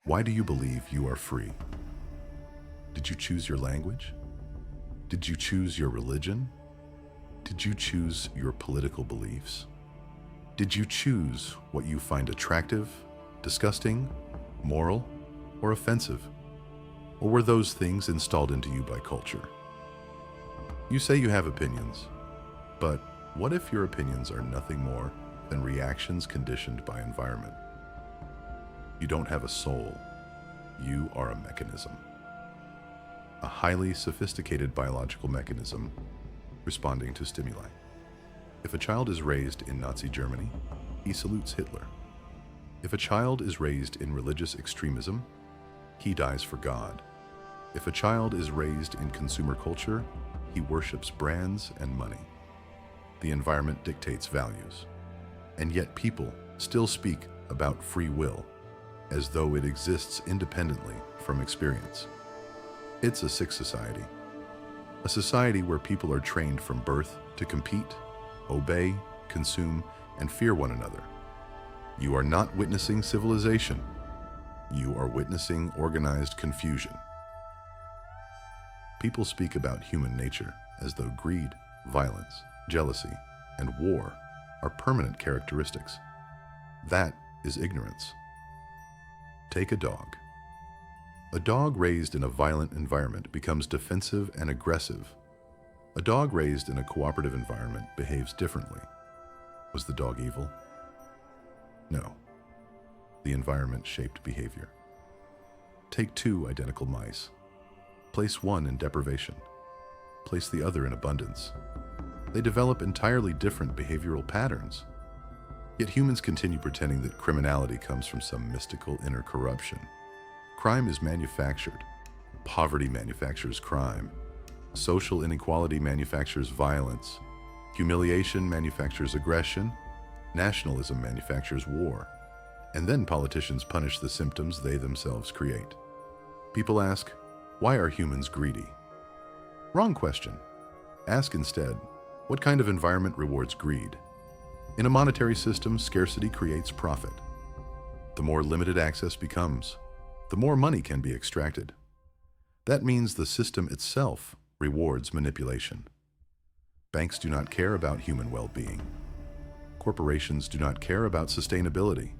Why do you believe you are free? Did you choose your language? Did you choose your religion? Did you choose your political beliefs? Did you choose what you find attractive, disgusting, moral, or offensive? Or were those things installed into you by culture? You say you have opinions, but what if your opinions are nothing more than reactions conditioned by environment? You don't have a soul. You are a mechanism. A highly sophisticated biological mechanism responding to stimuli. If a child is raised in Nazi Germany, he salutes Hitler. If a child is raised in religious extremism, he dies for God. If a child is raised in consumer culture, he worships brands and money. The environment dictates values. And yet people still speak about free will as though it exists independently from experience. It's a sick society. A society where people are trained from birth to compete, obey, consume, and fear one another. You are not witnessing civilization. You are witnessing organized confusion. People speak about human nature as though greed, violence, jealousy, and war are permanent characteristics. That is ignorance. Take a dog. A dog raised in a violent environment becomes defensive and aggressive. A dog raised in a cooperative environment behaves differently. Was the dog evil? No. The environment shaped behavior. Take two identical mice. Place one in deprivation. Place the other in abundance. They develop entirely different behavioral patterns. Yet humans continue pretending that criminality comes from some mystical inner corruption. Crime is manufactured. Poverty manufactures crime. Social inequality manufactures violence. Humiliation manufactures aggression. Nationalism manufactures war. And then politicians punish the symptoms they themselves create. People ask, why are humans greedy? Wrong question. Ask instead, what kind of environment rewards greed? In a monetary system, scarcity creates profit. The more limited access becomes, the more money can be extracted. That means the system itself rewards manipulation. Banks do not care about human well-being. Corporations do not care about sustainability.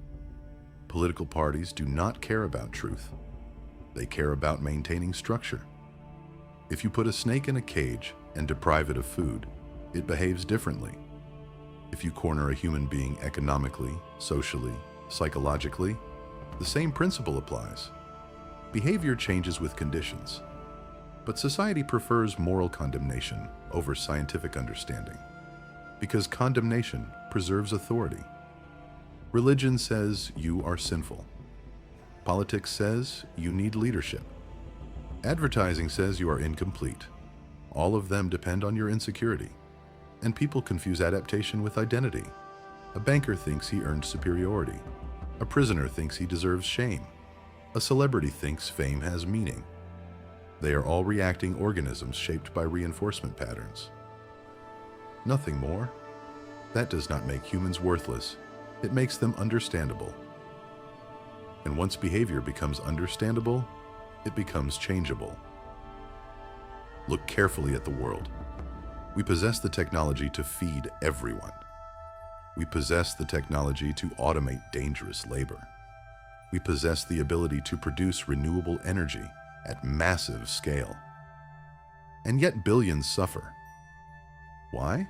Political parties do not care about truth. They care about maintaining structure. If you put a snake in a cage and deprive it of food, it behaves differently. If you corner a human being economically, socially, psychologically, the same principle applies. Behavior changes with conditions, but society prefers moral condemnation over scientific understanding because condemnation preserves authority. Religion says you are sinful. Politics says you need leadership. Advertising says you are incomplete. All of them depend on your insecurity. And people confuse adaptation with identity. A banker thinks he earned superiority. A prisoner thinks he deserves shame. A celebrity thinks fame has meaning. They are all reacting organisms shaped by reinforcement patterns. Nothing more. That does not make humans worthless. It makes them understandable. And once behavior becomes understandable, it becomes changeable. Look carefully at the world. We possess the technology to feed everyone. We possess the technology to automate dangerous labor. We possess the ability to produce renewable energy at massive scale. And yet billions suffer. Why?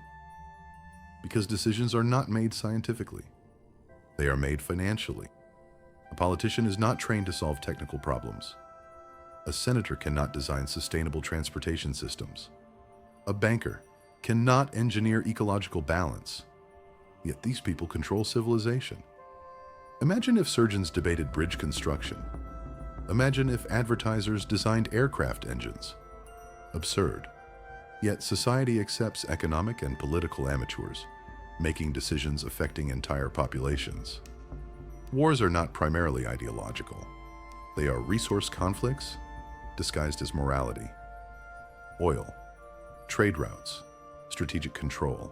Because decisions are not made scientifically. They are made financially. A politician is not trained to solve technical problems. A senator cannot design sustainable transportation systems. A banker cannot engineer ecological balance. Yet these people control civilization. Imagine if surgeons debated bridge construction. Imagine if advertisers designed aircraft engines. Absurd. Yet society accepts economic and political amateurs, making decisions affecting entire populations. Wars are not primarily ideological. They are resource conflicts disguised as morality. Oil, trade routes, strategic control,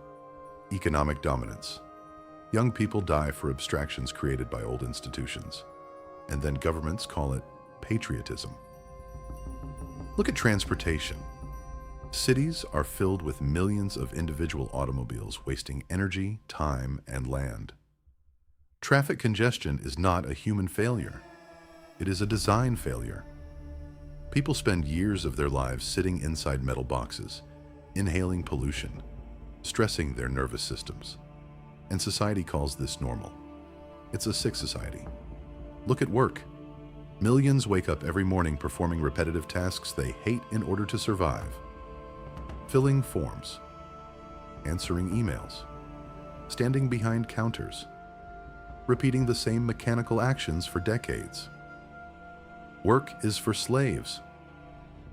economic dominance. Young people die for abstractions created by old institutions. and then governments call it patriotism. Look at transportation. Cities are filled with millions of individual automobiles wasting energy, time, and land. Traffic congestion is not a human failure. It is a design failure. People spend years of their lives sitting inside metal boxes, inhaling pollution, stressing their nervous systems. And society calls this normal. It's a sick society. Look at work. Millions wake up every morning performing repetitive tasks they hate in order to survive. Filling forms, answering emails, standing behind counters, repeating the same mechanical actions for decades. Work is for slaves.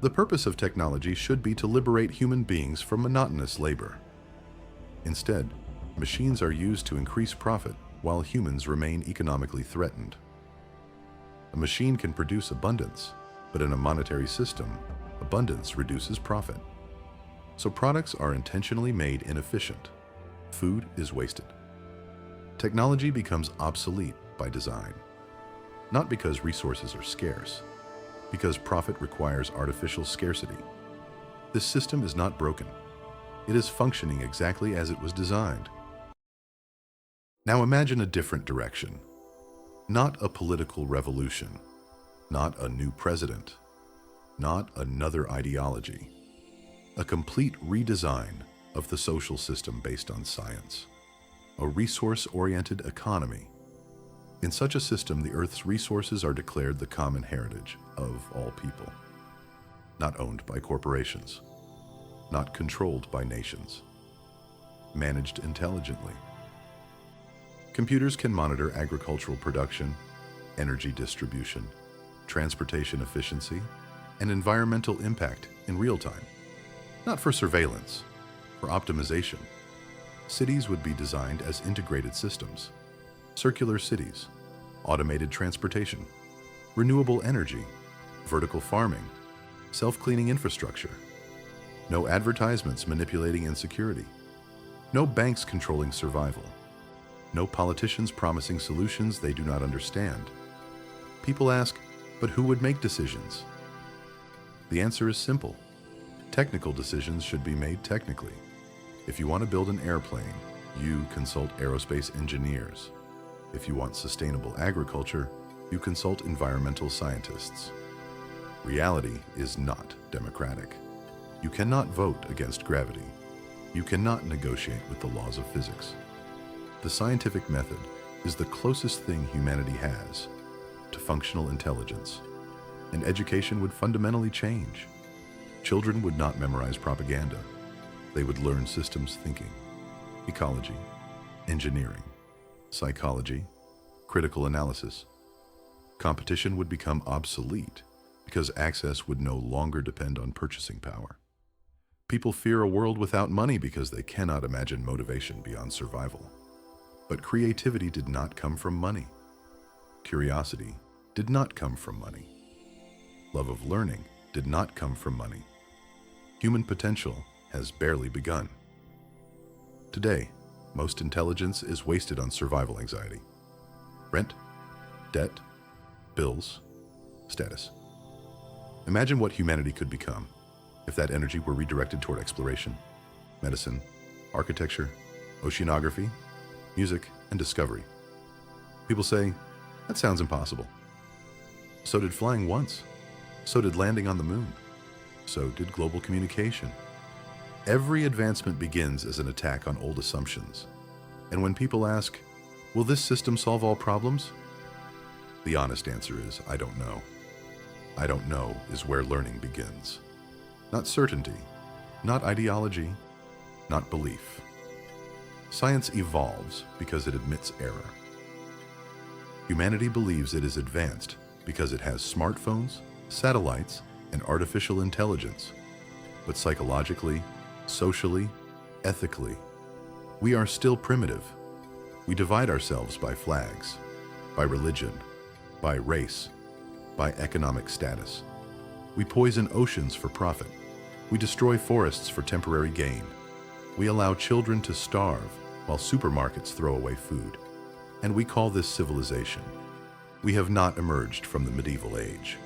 The purpose of technology should be to liberate human beings from monotonous labor. Instead, machines are used to increase profit while humans remain economically threatened. A machine can produce abundance, but in a monetary system, abundance reduces profit. So products are intentionally made inefficient. Food is wasted. Technology becomes obsolete by design. Not because resources are scarce, because profit requires artificial scarcity. This system is not broken. It is functioning exactly as it was designed. Now imagine a different direction. Not a political revolution, not a new president, not another ideology. A complete redesign of the social system based on science. A resource-oriented economy. In such a system, the Earth's resources are declared the common heritage of all people. Not owned by corporations. Not controlled by nations. Managed intelligently. Computers can monitor agricultural production, energy distribution, transportation efficiency, and environmental impact in real time. Not for surveillance, for optimization. Cities would be designed as integrated systems. Circular cities, automated transportation, renewable energy, vertical farming, self-cleaning infrastructure. No advertisements manipulating insecurity. No banks controlling survival. No politicians promising solutions they do not understand. People ask, but who would make decisions? The answer is simple. Technical decisions should be made technically. If you want to build an airplane, you consult aerospace engineers. If you want sustainable agriculture, you consult environmental scientists. Reality is not democratic. You cannot vote against gravity. You cannot negotiate with the laws of physics. The scientific method is the closest thing humanity has to functional intelligence, and education would fundamentally change. Children would not memorize propaganda. They would learn systems thinking, ecology, engineering, psychology, critical analysis. Competition would become obsolete because access would no longer depend on purchasing power. People fear a world without money because they cannot imagine motivation beyond survival. But creativity did not come from money. Curiosity did not come from money. Love of learning did not come from money. Human potential has barely begun. Today, most intelligence is wasted on survival anxiety. Rent, debt, bills, status. Imagine what humanity could become if that energy were redirected toward exploration, medicine, architecture, oceanography, music, and discovery. People say, that sounds impossible. So did flying once. So did landing on the moon. So did global communication. Every advancement begins as an attack on old assumptions. And when people ask, will this system solve all problems? The honest answer is, I don't know. I don't know is where learning begins. Not certainty, not ideology, not belief. Science evolves because it admits error. Humanity believes it is advanced because it has smartphones, satellites, and artificial intelligence. But psychologically, socially, ethically, we are still primitive. We divide ourselves by flags, by religion, by race, by economic status. We poison oceans for profit. We destroy forests for temporary gain. We allow children to starve while supermarkets throw away food. And we call this civilization. We have not emerged from the medieval age.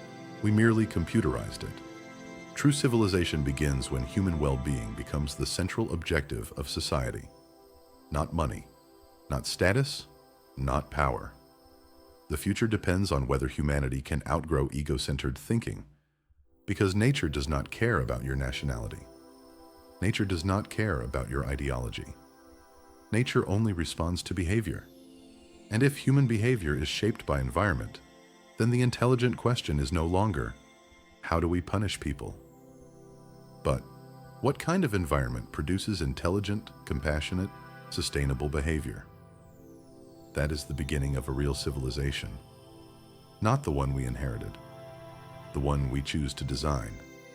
We merely computerized it. True civilization begins when human well-being becomes the central objective of society. Not money, not status, not power. The future depends on whether humanity can outgrow ego-centered thinking, because nature does not care about your nationality. Nature does not care about your ideology. Nature only responds to behavior. And if human behavior is shaped by environment, then the intelligent question is no longer, how do we punish people? But what kind of environment produces intelligent, compassionate, sustainable behavior? That is the beginning of a real civilization, not the one we inherited, the one we choose to design.